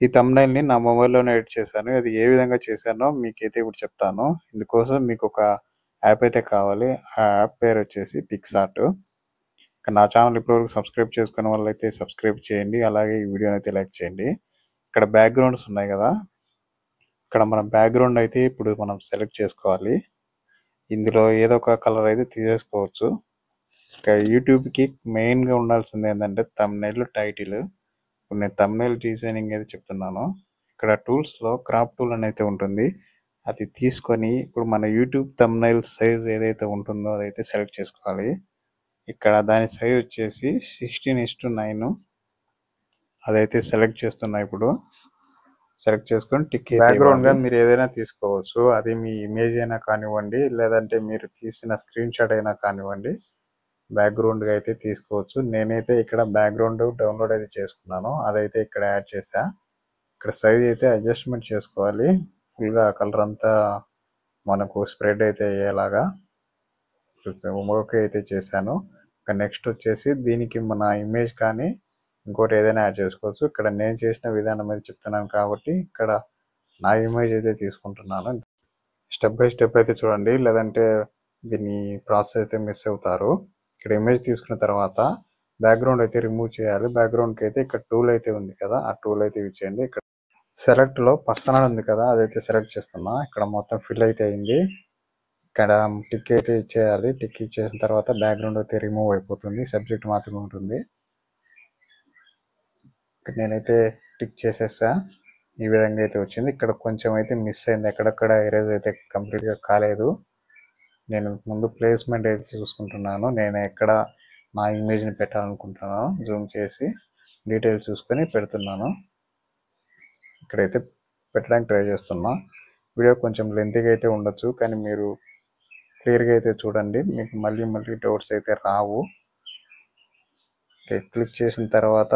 ఈ థంబ్‌నెయిల్‌ని నా మొబైల్‌లోనే ఎడిట్ చేశాను. అది ఏ విధంగా చేశానో మీకైతే ఇప్పుడు చెప్తాను. ఇందుకోసం మీకొక యాప్ అయితే కావాలి. ఆ యాప్ పేరొచ్చేసి పిక్సార్ట్. నా ఛానల్ ఇప్పటివరకు సబ్స్క్రైబ్ చేసుకున్న వాళ్ళైతే సబ్స్క్రైబ్ చేయండి. అలాగే ఈ వీడియోనైతే లైక్ చేయండి. ఇక్కడ బ్యాక్‌గ్రౌండ్స్ ఉన్నాయి గదా! ఇక్కడ మనం బ్యాక్‌గ్రౌండ్ అయితే ఇప్పుడు మనం సెలెక్ట్ చేసుకోవాలి. ఇందులో ఏదో ఒక కలర్ అయితే తీసేసుకోవచ్చు. ఇక యూట్యూబ్‌కి మెయిన్‌గా ఉండాల్సిందేందంటే థంబ్‌నెయిల్, టైటిల్. ఇప్పుడు నేను థంబ్‌నెయిల్ డిజైనింగ్ అయితే చెప్తున్నాను. ఇక్కడ టూల్స్‌లో క్రాప్ టూల్ అనైతే ఉంటుంది. అది తీసుకొని ఇప్పుడు మన యూట్యూబ్ థంబ్‌నెయిల్ సైజ్ ఏదైతే ఉంటుందో అదైతే సెలెక్ట్ చేసుకోవాలి. ఇక్కడ దాని సైజ్ వచ్చేసి 16:9 అదైతే సెలెక్ట్ చేస్తున్నా ఇప్పుడు. సెలెక్ట్ చేసుకొని టిక్ అయితే బ్యాక్‌గ్రౌండ్‌గా మీరు ఏదైనా తీసుకోవచ్చు. అది మీ ఇమేజ్ అయినా కానివ్వండి, లేదంటే మీరు తీసిన స్క్రీన్ షాట్ అయినా కానివ్వండి. బ్యాక్‌గ్రౌండ్‌గా అయితే తీసుకోవచ్చు. నేనైతే ఇక్కడ బ్యాక్‌గ్రౌండ్ డౌన్‌లోడ్ అయితే చేసుకున్నాను. అదైతే ఇక్కడ యాడ్ చేశా. ఇక్కడ సైజ్ అయితే అడ్జస్ట్‌మెంట్ చేసుకోవాలి. ఫుల్‌గా కలర్ అంతా మనకు స్ప్రెడ్ అయితే అయ్యేలాగా ఓకే అయితే చేశాను. ఇక నెక్స్ట్ వచ్చేసి దీనికి మన ఇమేజ్ కానీ ఇంకోటి ఏదైనా యాడ్ చేసుకోవచ్చు. ఇక్కడ నేను చేసిన విధానం అయితే చెప్తున్నాను కాబట్టి ఇక్కడ నా ఇమేజ్ అయితే తీసుకుంటున్నాను. స్టెప్ బై స్టెప్ అయితే చూడండి, లేదంటే దీన్ని ప్రాసెస్ అయితే మిస్ అవుతారు. ఇక్కడ ఇమేజ్ తీసుకున్న తర్వాత బ్యాక్‌గ్రౌండ్ అయితే రిమూవ్ చేయాలి. బ్యాక్‌గ్రౌండ్‌కి అయితే ఇక్కడ టూల్ అయితే ఉంది కదా! ఆ టూల్ అయితే యూజ్ చేయండి. ఇక్కడ సెలెక్ట్‌లో పర్సన్ అని ఉంది కదా! అదైతే సెలెక్ట్ చేస్తున్నా. ఇక్కడ మొత్తం ఫిల్ అయితే అయింది. ఇక్కడ టిక్ అయితే ఇచ్చేయాలి. టిక్ ఇచ్చేసిన తర్వాత బ్యాక్‌గ్రౌండ్ అయితే రిమూవ్ అయిపోతుంది. సబ్జెక్ట్ మాత్రమే ఉంటుంది. ఇక్కడ నేనైతే టిక్ చేసేసా. ఈ విధంగా అయితే వచ్చింది. ఇక్కడ కొంచెం అయితే మిస్ అయింది. ఎక్కడక్కడ ఎరేజ్ అయితే కంప్లీట్‌గా కాలేదు. నేను ముందు ప్లేస్మెంట్ అయితే చూసుకుంటున్నాను. నేను ఎక్కడ నా ఇమేజ్‌ని పెట్టాలనుకుంటున్నానో జూమ్ చేసి డీటెయిల్స్ చూసుకొని పెడుతున్నాను. ఇక్కడైతే పెట్టడానికి ట్రై చేస్తున్నా. వీడియో కొంచెం లెంతీగా అయితే ఉండొచ్చు, కానీ మీరు క్లియర్‌గా అయితే చూడండి. మీకు మళ్ళీ మళ్ళీ డౌట్స్ అయితే రావు. క్లిక్ చేసిన తర్వాత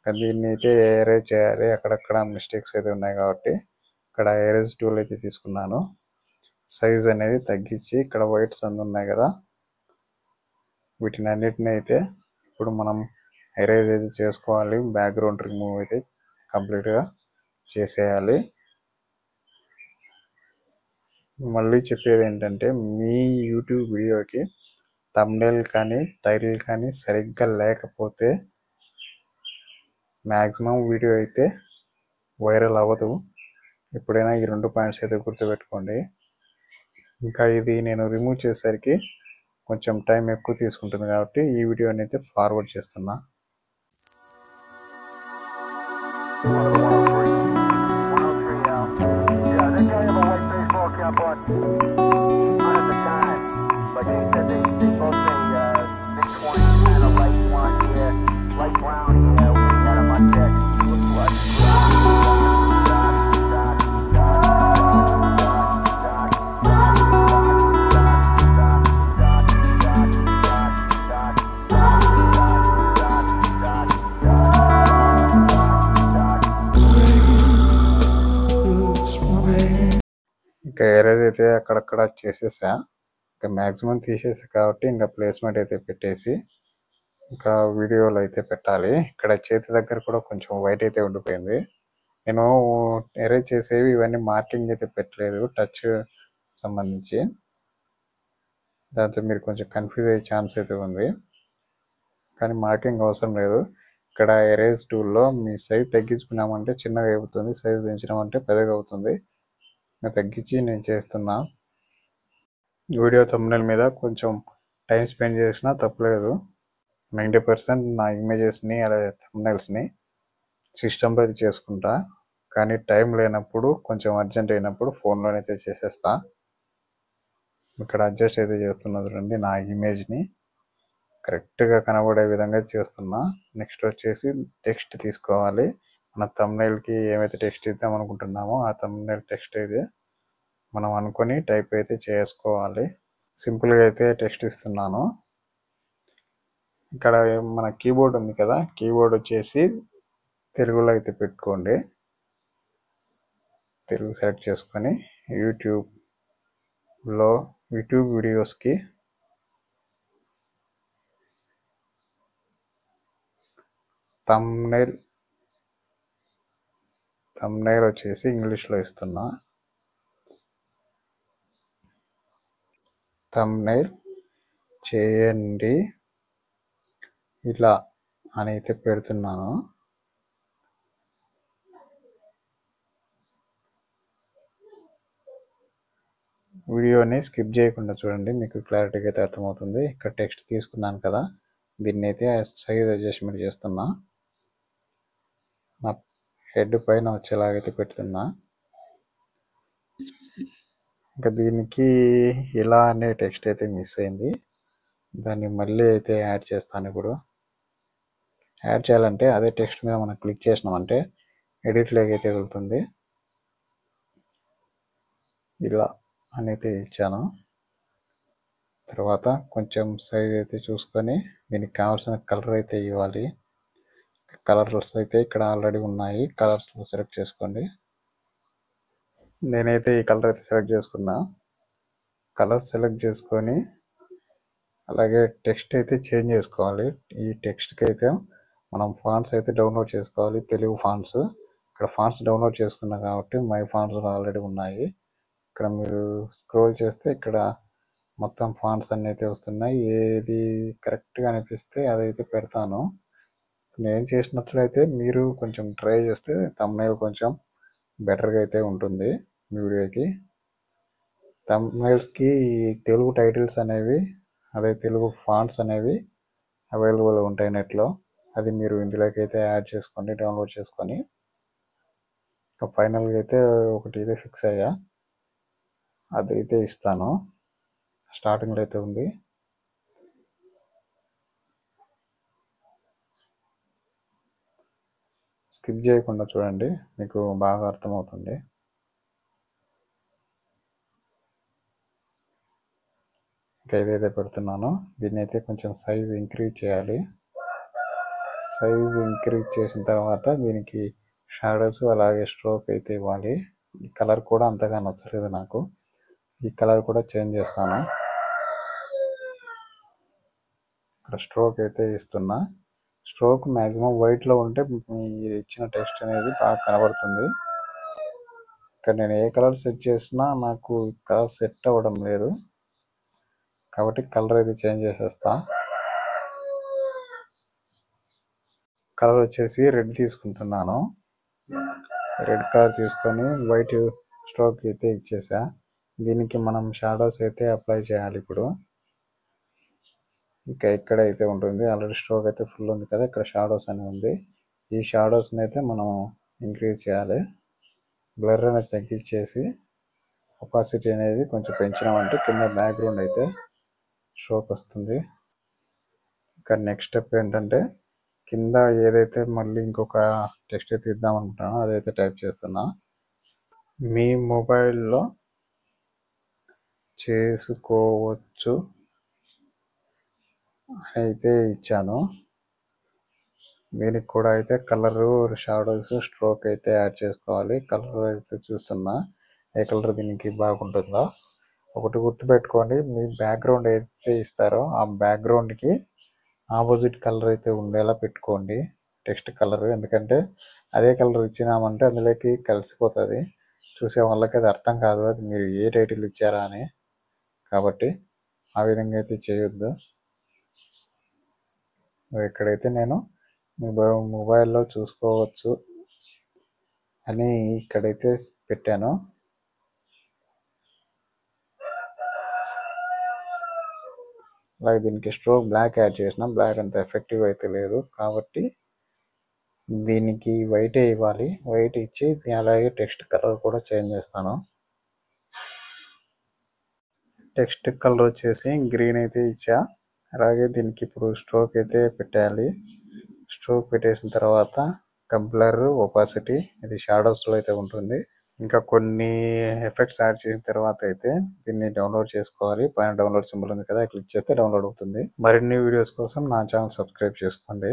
దీన్ని అయితే ఎరేజ్ చేయాలి. అక్కడక్కడ మిస్టేక్స్ అయితే ఉన్నాయి కాబట్టి ఇక్కడ ఎరేజ్ టూల్ అయితే తీసుకున్నాను. సైజ్ అనేది తగ్గించి ఇక్కడ వైట్స్ అన్నీ ఉన్నాయి కదా, వీటిని అన్నిటిని అయితే ఇప్పుడు మనం ఎరేజ్ అయితే చేసుకోవాలి. బ్యాక్‌గ్రౌండ్ రిమూవ్ అయితే కంప్లీట్‌గా చేసేయాలి. మళ్ళీ చెప్పేది ఏంటంటే మీ యూట్యూబ్ వీడియోకి థంబ్‌నెయిల్ కానీ టైటిల్ కానీ సరిగ్గా లేకపోతే మ్యాక్సిమం వీడియో అయితే వైరల్ అవ్వదు. ఎప్పుడైనా ఈ 2 పాయింట్స్ అయితే గుర్తుపెట్టుకోండి. ఇంకా ఇది నేను రిమూవ్ చేసేసరికి కొంచెం టైం ఎక్కువ తీసుకుంటుంది కాబట్టి ఈ వీడియోని అయితే ఫార్వర్డ్ చేస్తున్నా. ఇంకా ఎరేజ్ అయితే అక్కడక్కడ చేసేసా. ఇంకా మ్యాక్సిమం తీసేసా కాబట్టి ఇంకా ప్లేస్మెంట్ అయితే పెట్టేసి ఇంకా వీడియోలో అయితే పెట్టాలి. ఇక్కడ చేతి దగ్గర కూడా కొంచెం వైట్ అయితే ఉండిపోయింది. నేను ఎరేజ్ చేసేవి ఇవన్నీ మార్కింగ్ అయితే పెట్టలేదు, టచ్ సంబంధించి. దాంతో మీరు కొంచెం కన్ఫ్యూజ్ అయ్యే ఛాన్స్ అయితే ఉంది, కానీ మార్కింగ్ అవసరం లేదు. ఇక్కడ ఎరేజ్ టూల్లో మీ సైజ్ తగ్గించుకున్నామంటే చిన్నగా అవుతుంది, సైజ్ పెంచినామంటే పెద్దగా అవుతుంది. ఇంకా తగ్గించి నేను చేస్తున్నా. వీడియో థంబ్‌నెయిల్ మీద కొంచెం టైం స్పెండ్ చేసినా తప్పలేదు. 90% నా ఇమేజెస్ని అలాగే థంబ్‌నెయిల్స్ని సిస్టంలో అయితే చేసుకుంటా, కానీ టైం లేనప్పుడు కొంచెం అర్జెంట్ అయినప్పుడు ఫోన్లోనైతే చేసేస్తా. ఇక్కడ అడ్జస్ట్ అయితే చేస్తున్నా చూడండి, నా ఇమేజ్ని కరెక్ట్గా కనబడే విధంగా చేస్తున్నా. నెక్స్ట్ వచ్చేసి టెక్స్ట్ తీసుకోవాలి. మన థంబ్‌నెయిల్కి ఏమైతే టెక్స్ట్ ఇద్దాం అనుకుంటున్నామో ఆ థంబ్‌నెయిల్ టెక్స్ట్ అయితే మనం అనుకొని టైప్ అయితే చేసుకోవాలి. సింపుల్గా అయితే టెక్స్ట్ ఇస్తున్నాను. ఇక్కడ మన కీబోర్డ్ ఉంది కదా, కీబోర్డ్ వచ్చేసి తెలుగులో అయితే పెట్టుకోండి. తెలుగు సెలెక్ట్ చేసుకొని యూట్యూబ్ వీడియోస్కి థంబ్‌నెయిల్ థంబ్నెయిల్ వచ్చేసి ఇంగ్లీష్లో ఇస్తున్నా. థంబ్నెయిల్ చేయండి ఇలా అని అయితే పెడుతున్నాను. వీడియోని స్కిప్ చేయకుండా చూడండి, మీకు క్లారిటీగా అయితే అర్థమవుతుంది. ఇక్కడ టెక్స్ట్ తీసుకున్నాను కదా, దీన్ని అయితే సైజ్ అడ్జస్ట్మెంట్ చేస్తున్నా. నా హెడ్ పైన వచ్చేలాగైతే పెడుతున్నా. ఇంకా దీనికి ఇలా అనే టెక్స్ట్ అయితే మిస్ అయింది, దాన్ని మళ్ళీ అయితే యాడ్ చేస్తాను. ఇప్పుడు యాడ్ చేయాలంటే అదే టెక్స్ట్ మీద మనం క్లిక్ చేసినామంటే ఎడిట్లోకి అయితే వెళ్తుంది. ఇలా అని అయితే ఇచ్చాను. తర్వాత కొంచెం సైజ్ అయితే చూసుకొని దీనికి కావాల్సిన కలర్ అయితే ఇవ్వాలి. కలర్స్ అయితే ఇక్కడ ఆల్రెడీ ఉన్నాయి, కలర్స్ సెలెక్ట్ చేసుకోండి. నేనైతే ఈ కలర్ అయితే సెలెక్ట్ చేసుకున్నా. కలర్ సెలెక్ట్ చేసుకొని అలాగే టెక్స్ట్ అయితే చేంజ్ చేసుకోవాలి. ఈ టెక్స్ట్కి అయితే మనం ఫాంట్స్ అయితే డౌన్లోడ్ చేసుకోవాలి, తెలుగు ఫాంట్స్. ఇక్కడ ఫాంట్స్ డౌన్లోడ్ చేసుకున్నాం కాబట్టి మై ఫాంట్స్ ఆల్రెడీ ఉన్నాయి. ఇక్కడ మీరు స్క్రోల్ చేస్తే ఇక్కడ మొత్తం ఫాంట్స్ అన్నీ అయితే వస్తున్నాయి. ఏది కరెక్ట్గా అనిపిస్తే అదైతే పెడతాను. నేను చేసినట్లయితే మీరు కొంచెం ట్రై చేస్తే థంబ్నెయిల్ కొంచెం బెటర్గా అయితే ఉంటుంది మీ వీడియోకి. థంబ్నెయిల్స్కి తెలుగు టైటిల్స్ అనేవి, అదే తెలుగు ఫాంట్స్ అనేవి అవైలబుల్ ఉంటాయి నెట్లో. అది మీరు ఇందులోకి అయితే యాడ్ చేసుకోండి, డౌన్లోడ్ చేసుకొని. ఫైనల్గా అయితే ఒకటి అయితే ఫిక్స్ అయ్యా, అదైతే ఇస్తాను. స్టార్టింగ్లో అయితే ఉంది. స్కిప్ చేయకుండా చూడండి, మీకు బాగా అర్థమవుతుంది. ఇంకా ఏదైతే పెడుతున్నానో దీన్ని అయితే కొంచెం సైజ్ ఇంక్రీజ్ చేయాలి. సైజ్ ఇంక్రీజ్ చేసిన తర్వాత దీనికి షాడోస్ అలాగే స్ట్రోక్ అయితే ఇవ్వాలి. ఈ కలర్ కూడా అంతగా నచ్చలేదు నాకు, ఈ కలర్ కూడా చేంజ్ చేస్తాను. ఇక్కడ స్ట్రోక్ అయితే ఇస్తున్నా. స్ట్రోక్ మ్యాక్సిమం వైట్లో ఉంటే మీరు ఇచ్చిన టెక్స్ట్ అనేది బాగా కనబడుతుంది. ఇక్కడ నేను ఏ కలర్ సెట్ చేసినా నాకు కలర్ సెట్ అవ్వడం లేదు, కాబట్టి కలర్ అయితే చేంజ్ చేసేస్తా. కలర్ వచ్చేసి రెడ్ తీసుకుంటున్నాను. రెడ్ కలర్ తీసుకొని వైట్ స్ట్రోక్ అయితే ఇచ్చేసా. దీనికి మనం షాడోస్ అయితే అప్లై చేయాలి. ఇప్పుడు ఇంకా ఇక్కడ అయితే ఉంటుంది, ఆల్రెడీ స్ట్రోక్ అయితే ఫుల్ ఉంది కదా, ఇక్కడ షాడోస్ అని ఉంది. ఈ షాడోస్ని అయితే మనం ఇంక్రీజ్ చేయాలి. బ్లర్ అనేది తగ్గించేసి ఒపాసిటీ అనేది కొంచెం పెంచినామంటే కింద బ్యాక్గ్రౌండ్ అయితే స్ట్రోక్ వస్తుంది. ఇంకా నెక్స్ట్ స్టెప్ ఏంటంటే కింద ఏదైతే మళ్ళీ ఇంకొక టెక్స్ట్ అయితే ఇద్దాం అనుకుంటున్నానో అదైతే టైప్ చేస్తున్నా. మీ మొబైల్లో చేసుకోవచ్చు అని అయితే ఇచ్చాను. దీనికి కూడా అయితే కలరు, షాడోస్, స్ట్రోక్ అయితే యాడ్ చేసుకోవాలి. కలర్ అయితే చూస్తున్నా ఏ కలర్ దీనికి బాగుంటుందో. ఒకటి గుర్తుపెట్టుకోండి, మీ బ్యాక్గ్రౌండ్ అయితే ఇస్తారో ఆ బ్యాక్గ్రౌండ్కి ఆపోజిట్ కలర్ అయితే ఉండేలా పెట్టుకోండి టెక్స్ట్ కలర్. ఎందుకంటే అదే కలర్ ఇచ్చినామంటే అందులోకి కలిసిపోతుంది, చూసే వాళ్ళకి అది అర్థం కాదు అది మీరు ఏ టైటిల్ ఇచ్చారా అని. కాబట్టి ఆ విధంగా అయితే చేయొద్దు. ఇక్కడైతే నేను మొబైల్లో చూసుకోవచ్చు అని ఇక్కడైతే పెట్టాను. అలాగే దీనికి స్ట్రోక్ బ్లాక్ యాడ్ చేసిన, బ్లాక్ అంత ఎఫెక్టివ్ అయితే లేదు కాబట్టి దీనికి వైటే ఇవ్వాలి. వైట్ ఇచ్చి అలాగే టెక్స్ట్ కలర్ కూడా చేంజ్ చేస్తాను. టెక్స్ట్ కలర్ వచ్చేసి గ్రీన్ అయితే ఇచ్చా. అలాగే దీనికి ఇప్పుడు స్ట్రోక్ అయితే పెట్టాలి. స్ట్రోక్ పెట్టేసిన తర్వాత బ్లర్, ఒపాసిటీ ఇది షాడోస్లో అయితే ఉంటుంది. ఇంకా కొన్ని ఎఫెక్ట్స్ యాడ్ చేసిన తర్వాత అయితే దీన్ని డౌన్లోడ్ చేసుకోవాలి. పైన డౌన్లోడ్ సింబల్ ఉంది కదా, క్లిక్ చేస్తే డౌన్లోడ్ అవుతుంది. మరిన్ని వీడియోస్ కోసం నా ఛానల్ సబ్స్క్రైబ్ చేసుకోండి.